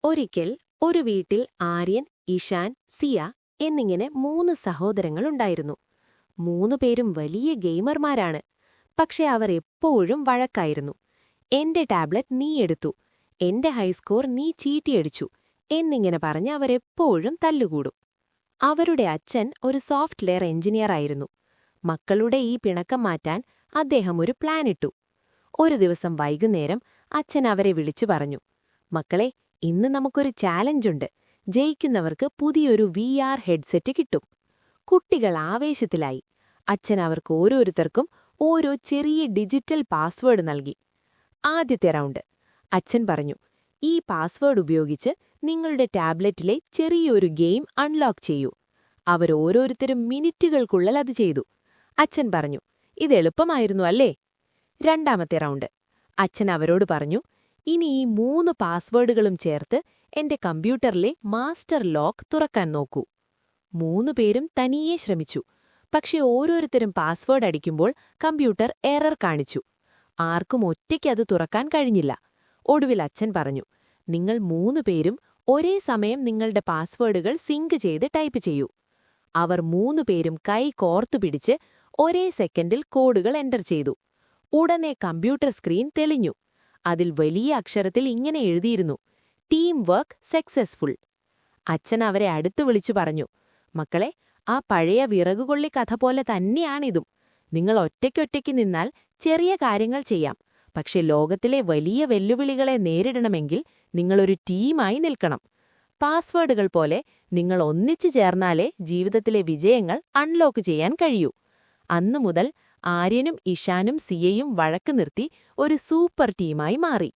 ഒരിക്കൽ ഒരു വീട്ടിൽ ആര്യൻ, ഇഷാൻ, സിയ എന്നിങ്ങനെ 3 സഹോദരങ്ങളുണ്ടായിരുന്നു. 3 പേരും വലിയ ഗെയിമർമാരാണ്. പക്ഷെ അവർ എപ്പോഴും വഴക്കായിരുന്നു. എന്റെ ടാബ്ലറ്റ് നീ എടുത്തു, എന്റെ ഹൈസ്കോർ നീ ചീട്ടിയടിച്ചു എന്നിങ്ങനെ പറഞ്ഞ് അവരെപ്പോഴും തല്ലുകൂടും. അവരുടെ അച്ഛൻ ഒരു സോഫ്റ്റ്വെയർ എഞ്ചിനീയർ ആയിരുന്നു. മക്കളുടെ ഈ പിണക്കം മാറ്റാൻ അദ്ദേഹം ഒരു പ്ലാനിട്ടു. ഒരു ദിവസം വൈകുന്നേരം അച്ഛൻ അവരെ വിളിച്ചു പറഞ്ഞു, മക്കളെ, ഇന്ന് നമുക്കൊരു ചാലഞ്ചുണ്ട്. ജയിക്കുന്നവർക്ക് പുതിയൊരു VR ഹെഡ്സെറ്റ് കിട്ടും. കുട്ടികൾ ആവേശത്തിലായി. അച്ഛൻ അവർക്ക് ഓരോരുത്തർക്കും ഓരോ ചെറിയ ഡിജിറ്റൽ പാസ്വേഡ് നൽകി. ആദ്യത്തെ റൗണ്ട്. അച്ഛൻ പറഞ്ഞു, ഈ പാസ്വേഡ് ഉപയോഗിച്ച് നിങ്ങളുടെ ടാബ്ലറ്റിലെ ചെറിയൊരു ഗെയിം അൺലോക്ക് ചെയ്യൂ. അവരോരോരുത്തരും മിനിറ്റുകൾക്കുള്ളിൽ അത് ചെയ്തു. അച്ഛൻ പറഞ്ഞു, ഇത് എളുപ്പമായിരുന്നു അല്ലേ? രണ്ടാമത്തെ റൗണ്ട്. അച്ഛൻ അവരോട് പറഞ്ഞു, ഇനി ഈ 3 പാസ്വേഡുകളും ചേർത്ത് എന്റെ കമ്പ്യൂട്ടറിലെ മാസ്റ്റർ ലോക്ക് തുറക്കാൻ നോക്കൂ. 3 പേരും തനിയെ ശ്രമിച്ചു. പക്ഷെ ഓരോരുത്തരും പാസ്വേഡ് അടിക്കുമ്പോൾ കമ്പ്യൂട്ടർ എറർ കാണിച്ചു. ആർക്കും ഒറ്റയ്ക്ക് അത് തുറക്കാൻ കഴിഞ്ഞില്ല. ഒടുവിൽ അച്ഛൻ പറഞ്ഞു, നിങ്ങൾ 3 പേരും ഒരേ സമയം നിങ്ങളുടെ പാസ്വേഡുകൾ സിങ്ക് ചെയ്ത് ടൈപ്പ് ചെയ്യൂ. അവർ 3 പേരും കൈ കോർത്തുപിടിച്ച് ഒരേ സെക്കൻഡിൽ കോഡുകൾ എൻ്റർ ചെയ്തു. ഉടനെ കമ്പ്യൂട്ടർ സ്ക്രീൻ തെളിഞ്ഞു. അതിൽ വലിയ അക്ഷരത്തിൽ ഇങ്ങനെ എഴുതിയിരുന്നു, ടീം വർക്ക് സക്സസ്ഫുൾ. അച്ഛൻ അവരെ അടുത്തു വിളിച്ചു പറഞ്ഞു, മക്കളെ, ആ പഴയ വിറകുകൊള്ളി കഥ പോലെ തന്നെയാണിതും. നിങ്ങൾ ഒറ്റയ്ക്കൊറ്റയ്ക്ക് നിന്നാൽ ചെറിയ കാര്യങ്ങൾ ചെയ്യാം. പക്ഷെ ലോകത്തിലെ വലിയ വെല്ലുവിളികളെ നേരിടണമെങ്കിൽ നിങ്ങളൊരു ടീമായി നിൽക്കണം. പാസ്വേഡുകൾ പോലെ നിങ്ങൾ ഒന്നിച്ചു ചേർന്നാലേ ജീവിതത്തിലെ വിജയങ്ങൾ അൺലോക്ക് ചെയ്യാൻ കഴിയൂ. അന്നുമുതൽ ആര്യനും ഇഷാനും സിയയും വഴക്ക് നിർത്തി ഒരു സൂപ്പർ ടീമായി മാറി.